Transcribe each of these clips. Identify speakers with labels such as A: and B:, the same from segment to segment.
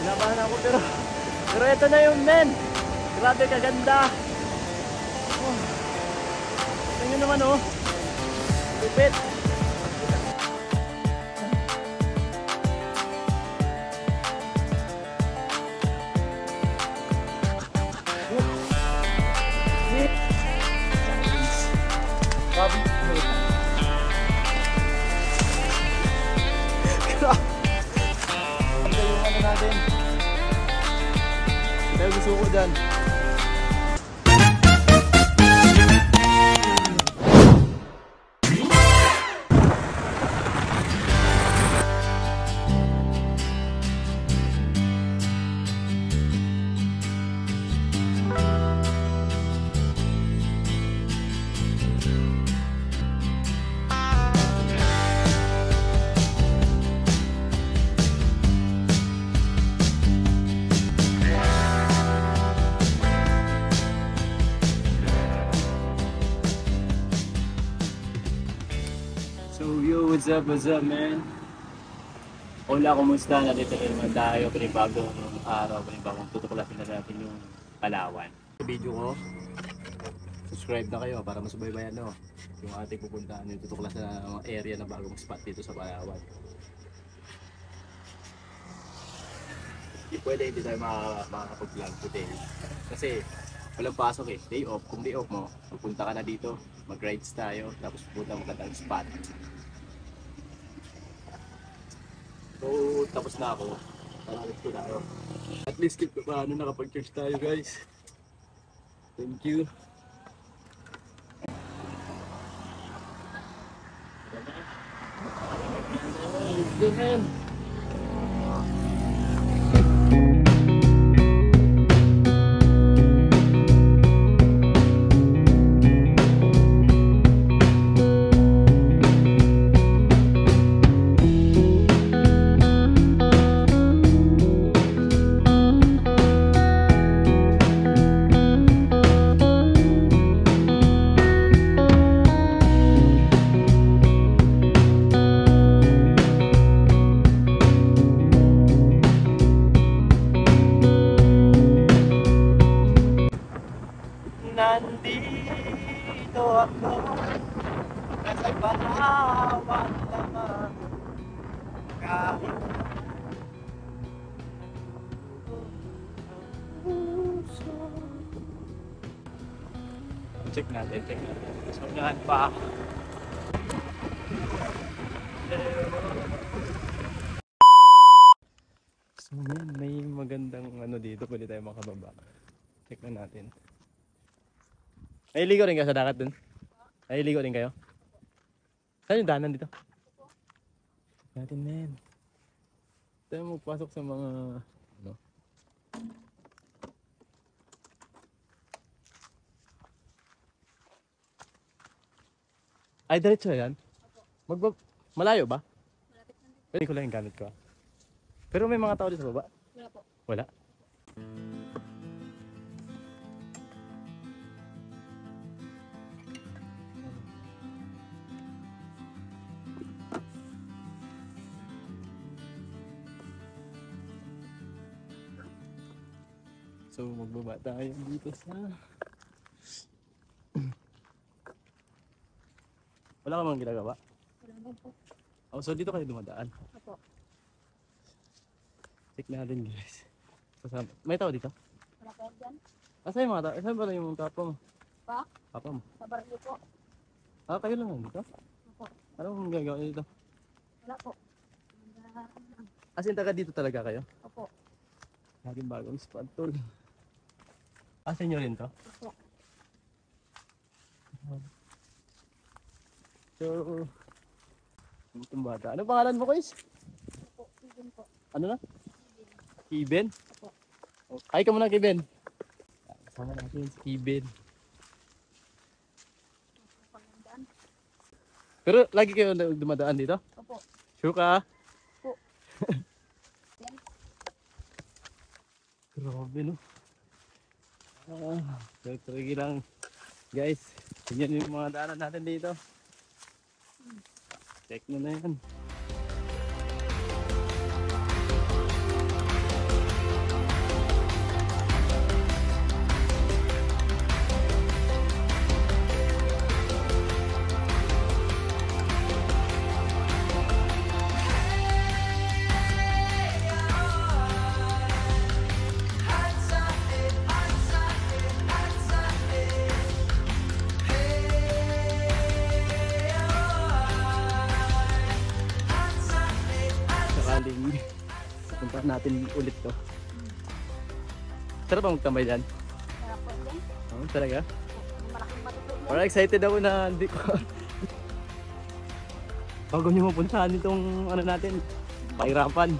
A: Kinabahan ako pero ito na yung men. Grabe kaganda. Oh. Ito nyo naman oh. Lupit. Tayo gusto ko dyan. What's up man? Hola, kumusta? Nandito naman tayo, panibagong araw, panibagong tutuklasin na natin yung Palawan. Sa video ko, subscribe na kayo para masubaybayan no? Yung ating pupuntahan, yung tutuklasan na mga area na bagong spot dito sa Palawan. Hindi pwede hindi tayo makakapag-vlog today kasi walang pasok eh, day off. Kung day off mo, pupunta ka na dito, mag-rides tayo, tapos pupunta mo ka ng spot. So, tapos na ako. Paralit ko na ako. At least keep pa paano nakapag-charge tayo guys. Thank you. Good man. Nandito ako nasa Palawan naman kahit check natin so unahan pa ako so may magandang ano dito, pwede tayo makababa. Check na natin. Naliligo rin kayo sa dagat dun? Naliligo rin kayo? Saan yung daanan dito? Natin men. Tayo magpasok sa mga ano? Ay, diretso yan? Malayo ba? Pwede ko lang yung gamit ko. Pero may mga tao dito sa baba? Wala po. Wala? So magbaba tayo dito sa wala ka mang ginagawa? Wala naman po. Oh, so dito kayo dumadaan? Opo. Check natin guys. May tao dito? Wala kayo dyan? Asa yung mga tao? Saan ba yung papa mo? Pa? Papa mo? Sa barrio po. Ah, kayo lang dito? Opo. Anong gagawin dito? Wala po. As in taga dito talaga kayo? Opo. Laging bagong spot tol. Asa nyo rin to? Opo. So, itong bata. Ano pangalan mo guys? Opo, Kiben po. Ano na? Kiben? Opo. Ay ka muna Kiben. Kasama natin si Kiben. Pero lagi kayo dumadaan dito? Opo. Sure ka? Opo. Grabe no? Trigi lang guys. Tignan yung mga daanan natin dito. Check mo na yan. sakaling punta natin ulit to. Sarap bang magtambay dyan?
B: Sarap po din.
A: Oo, talaga?
B: Malaking matutulog.
A: Parang excited ako na hindi ko. Bago nyo mapuntahan itong ano natin, pahirapan.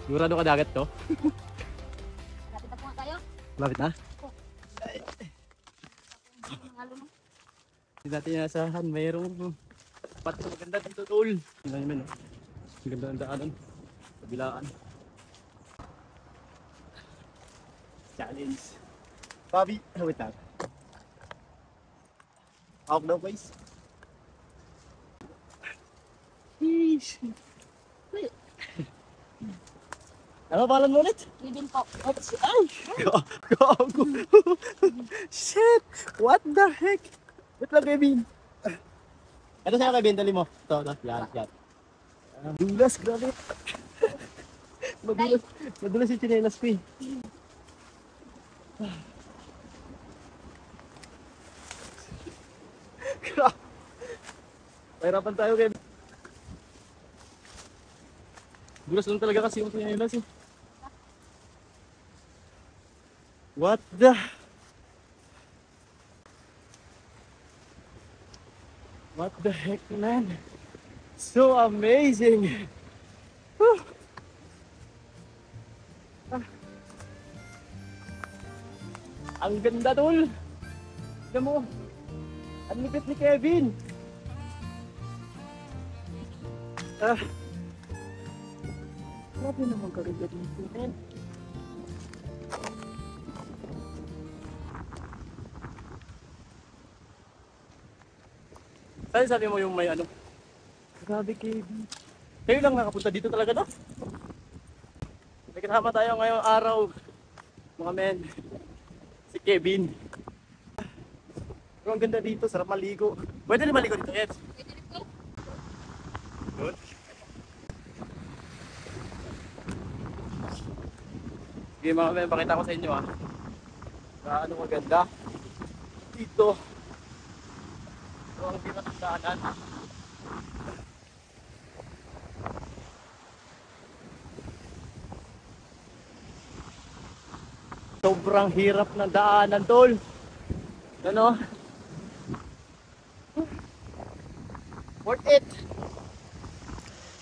A: Sigurado ka dagat to?
B: Lapit na po nga tayo.
A: Lapit na?
B: Halo na.
A: Hindi natin inasahan, mayroong pati maganda dito tol. Tingnan nyo men, oh. Ang ganda ng daanan. Kabilaan. Challenge. Bobby, wait lang. Hawak daw guys. Yeesh. Ano pangalan mo ulit?
B: Kevin po.
A: Ay! Gago! Shit! What the heck? Wait lang, Kevin. Ito sa'yo, Kevin. Dali mo. Ito. Yan. Dulas, grabe. Madulas yung chinelas ko eh. Pahirapan tayo, Kevin. Dulas lang talaga kasi yung chinelas eh. What the? What the heck, man? So amazing! Whew. Ang ganda, tol! Tignan mo! Ang lipit ni Kevin! Grabe naman kaganda dito, man. Saan sabi mo yung may ano? Grabe, Kevin. Kayo lang nakapunta dito talaga, no? May kasama tayo ngayong araw, mga men. Si Kevin. Pero ang ganda dito, sarap maligo. Pwede rin maligo dito, Ed. Good. Sige mga men, pakita ko sa inyo gaano maganda dito. Ito ang pinatandaanan. Sobrang hirap ng daanan, tol. Ano? Worth it!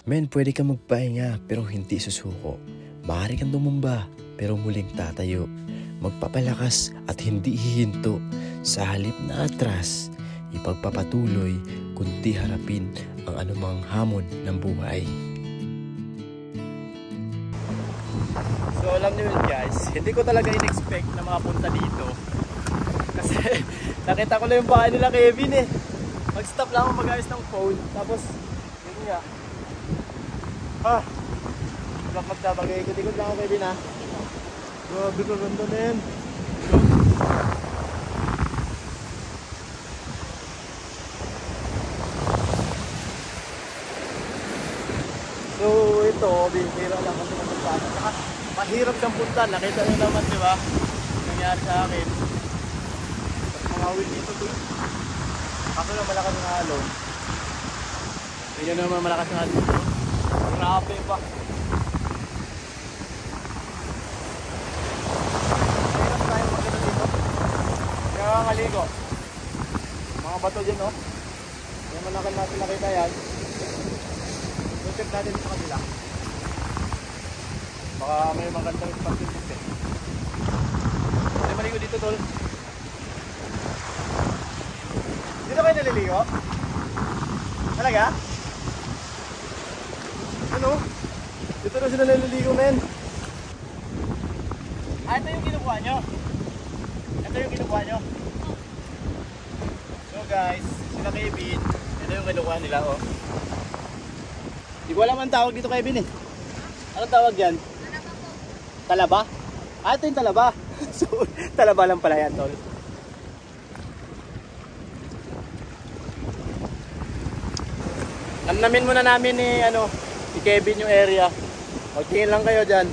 C: Men, pwede kang magpahinga pero hindi susuko. Maaari kang tumumba pero muling tatayo. Magpapalakas at hindi hihinto. Sa halip na atras, ipagpapatuloy kundi harapin ang anumang hamon ng buhay.
A: So alam niyo yun guys, hindi ko talaga in-expect na makapunta dito. Kasi nakita ko lang yung bahay nila Kevin eh. Mag-stop lang ako mag-ayos ng phone. Tapos, yun nga. Magtabag eh. Ikot-ikot lang ako Kevin ha. Grabe ka ganda na yan. So ito, bihira lang kasi magpuntaan. Saka mahirap siyang puntaan. Nakita nyo naman, di ba? Nangyari sa akin. Mga wheel dito to. Ako lang malakas ng alon. Tingnan naman malakas ng alon. Grabe pa. Mahirap tayo makita dito. Kaya ngaligo. Mga bato dyan, no? Kaya manakan natin nakita yan. Check natin sa kabila. Baka may magandang spot dito eh. Hindi maligo dito, tol. Dito kayo naliligo? Talaga? Ano? Dito na sila naliligo, men. Ito yung kinukuha nyo. Ito yung kinukuha nyo. So guys, sila Kevin. Ito yung kinukuha nila, oh. Hindi ko alam ang tawag dito, Kevin eh. Anong tawag yan? Talaba? Ito yung talaba. So, talaba lang pala yan, tol. Namnamin muna namin ni Kevin yung area. O, tingin lang kayo dyan.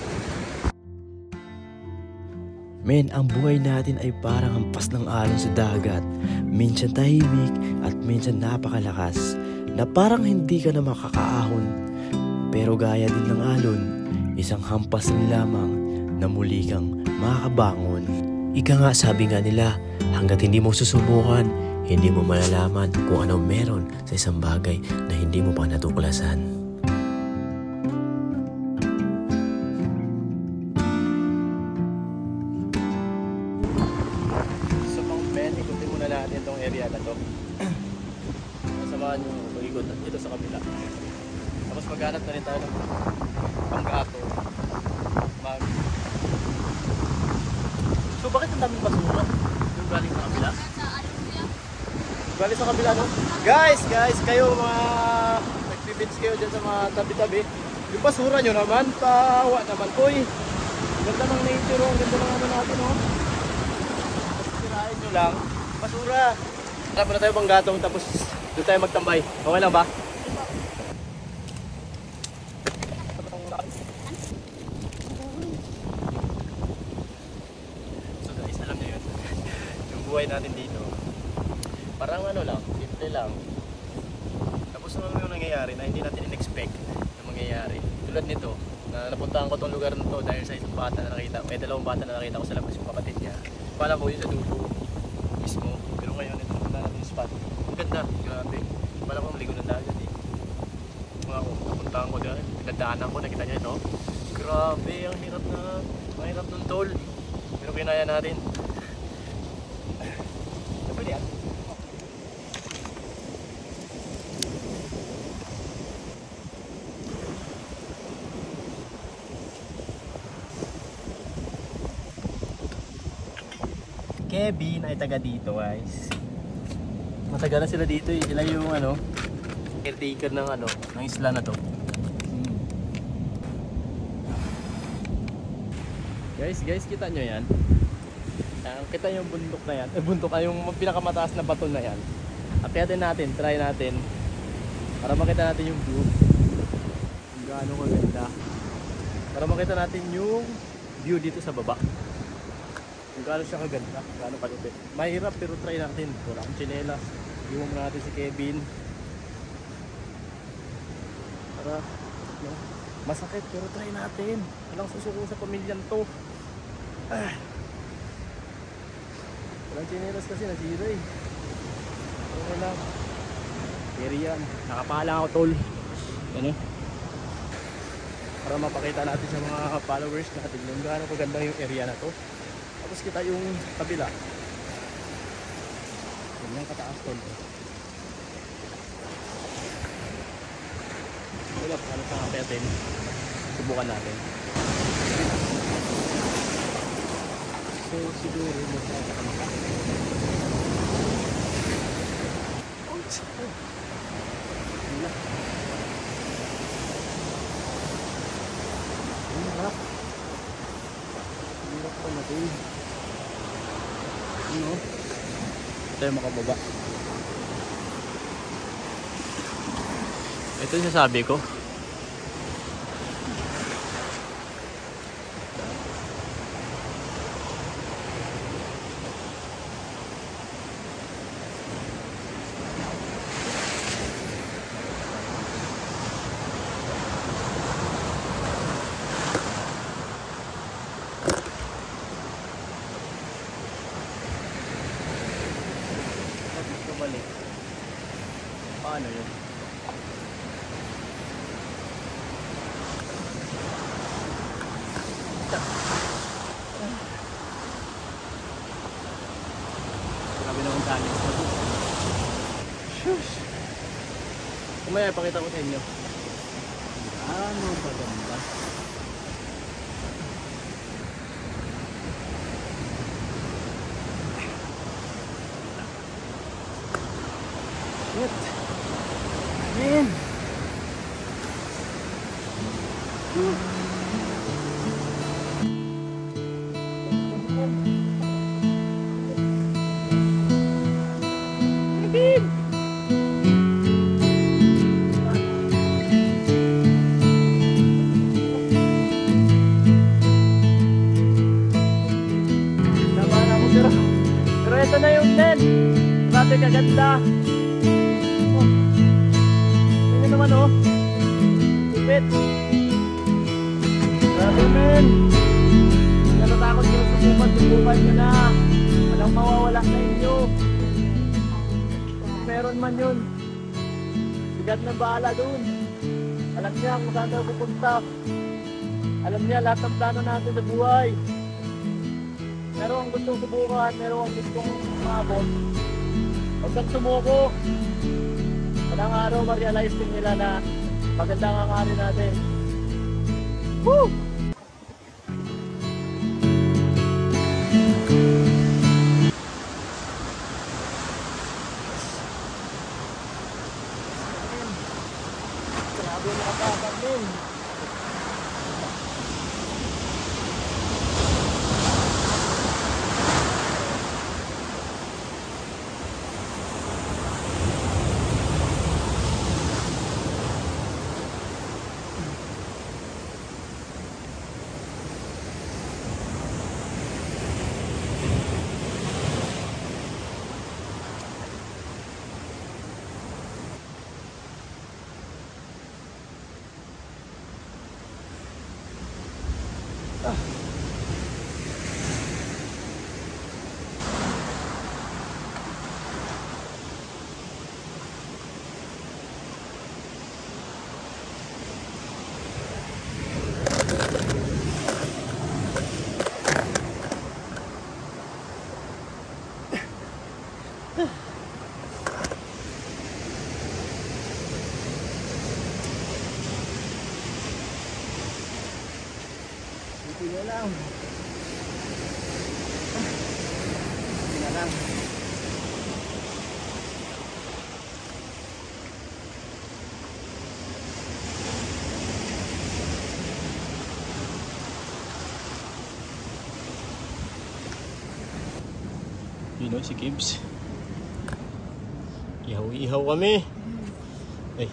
C: Men, ang buhay natin ay parang hampas ng alon sa dagat. Minsan tahimik at minsan napakalakas, na parang hindi ka na makakaahon. Pero gaya din ng alon, isang hampas lang lamang na muli kang makakabangon. Ika nga, sabi nga nila, hanggat hindi mo susubukan, hindi mo malalaman kung ano meron sa isang bagay na hindi mo pa natuklasan.
A: So mga men, ikutin muna natin itong area na to. Samahan nyo mag-ikot dito sa kabila. Tapos maghanap na rin tayo ng panggato. So bakit ang daming basura? Yung galing sa kabila? Galing sa kabila, no? Guys, kayo mga nagbibits kayo dyan sa mga tabi-tabi. Yung basura nyo naman, tawa naman. Uy, ganda ng nature, ang ganda ng ano natin, no? Sirain nyo lang. Basura. Harap na tayo bang gatong tapos doon tayo magtambay. Okay lang ba? So guys, alam nyo yun. Yung buhay natin dito. Parang ano lang, simple lang. Tapos naman yung nangyayari na hindi natin in-expect na mangyayari. Tulad nito, na napuntahan ko tong lugar na to dahil sa isang bata na nakita. May dalawang bata na nakita ko sa labas yung kapatid niya. Pala ko yun sa dugo mismo. Pero ngayon ito punta natin yung spot. Ang ganda, grabe. Pala ko maligo ng dagat eh. Mga napuntahan ko dyan, pinagdaanan ko, nakita niya ito. Grabe, ang hirap ng tol. Pero kinaya natin. Pwede yan. Kevin ay taga dito, guys. Matagal na sila dito, sila yung ano, caretaker ng ano, ng isla na to. Guys, kita nyo yan? Kita yung bundok na yan. Bundok ay yung pinakamataas na bato na yan. Akyatin natin, try natin. Para makita natin yung view. Kung gaano kaganda. Para makita natin yung view dito sa baba. Kung gaano siya kaganda, gaano kalupit. Mahirap pero try natin. Wala akong tsinelas. Iwan mo natin si Kevin. Para, no, masakit pero try natin. Walang susuko sa pamilyan to. Walang tsinelas kasi nasira eh. Okay lang. Area. Nakapahala ako tol. Ano? Para mapakita natin sa mga followers natin yung gaano kaganda yung area na to. Tapos kita yung kabila. Yan yung kataas tol. Wala pa ano sa natin. Subukan natin. So siguro magkakakamaka. Wala. Hirap. Hirap pa natin. Ano? Tayo makababa. Ito yung sasabi ko. Balik. Paano yun? Grabe naman tayo. Shush! Kumaya ipakita ko sa inyo. Ano ba ganda? What? Man! oh. Lupit. Grabe men. Hindi ka natakot nyo subukan nyo na. Walang mawawala sa inyo. Meron man yun. Sigat na bahala dun. Alam niya kung saan tayo pupunta. Alam niya lahat ng plano natin sa buhay. Meron ang gustong subukan, meron ang gustong maabot. Huwag kang sumuko. Walang araw ma-realize din nila na maganda ang hangarin natin. Woo! Grabe yung nakatakan din. Hindi na lang. Hindi na lang. Yun o, si Gibbs. Ihaw-ihaw kami. Ay.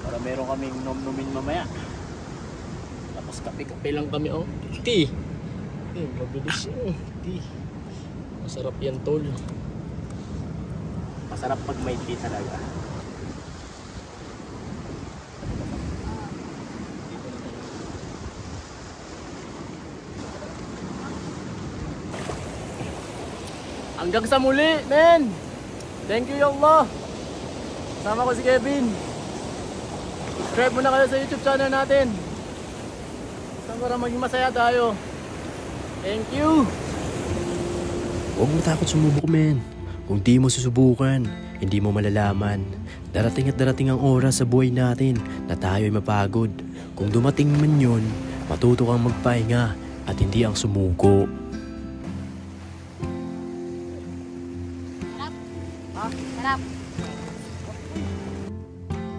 A: Para meron kaming nom-nomin mamaya. Tapos kape-kape lang kami, oh. Tea. Mabilis yun. Tea. Masarap yan, tol. Masarap pag may tea talaga. Hanggang sa muli, men! Thank you, ya Allah! Kasama ko si Kevin. Subscribe muna kayo sa YouTube channel natin. Para maging masaya tayo. Thank you!
C: Huwag matakot sumubok, men. Kung di mo susubukan, hindi mo malalaman. Darating at darating ang oras sa buhay natin na tayo'y mapagod. Kung dumating man yun, matuto kang magpahinga at hindi ang sumuko.
B: Harap.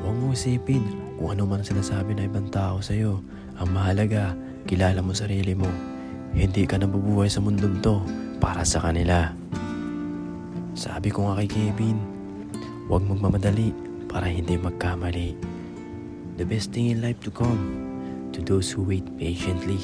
C: Huwag mo isipin kung ano man sinasabi ng ibang tao sa'yo. Ang mahalaga, kilala mo sarili mo. Hindi ka nabubuhay sa mundong to para sa kanila. Sabi ko nga kay Kevin, huwag magmamadali para hindi magkamali. The best thing in life to come to those who wait patiently.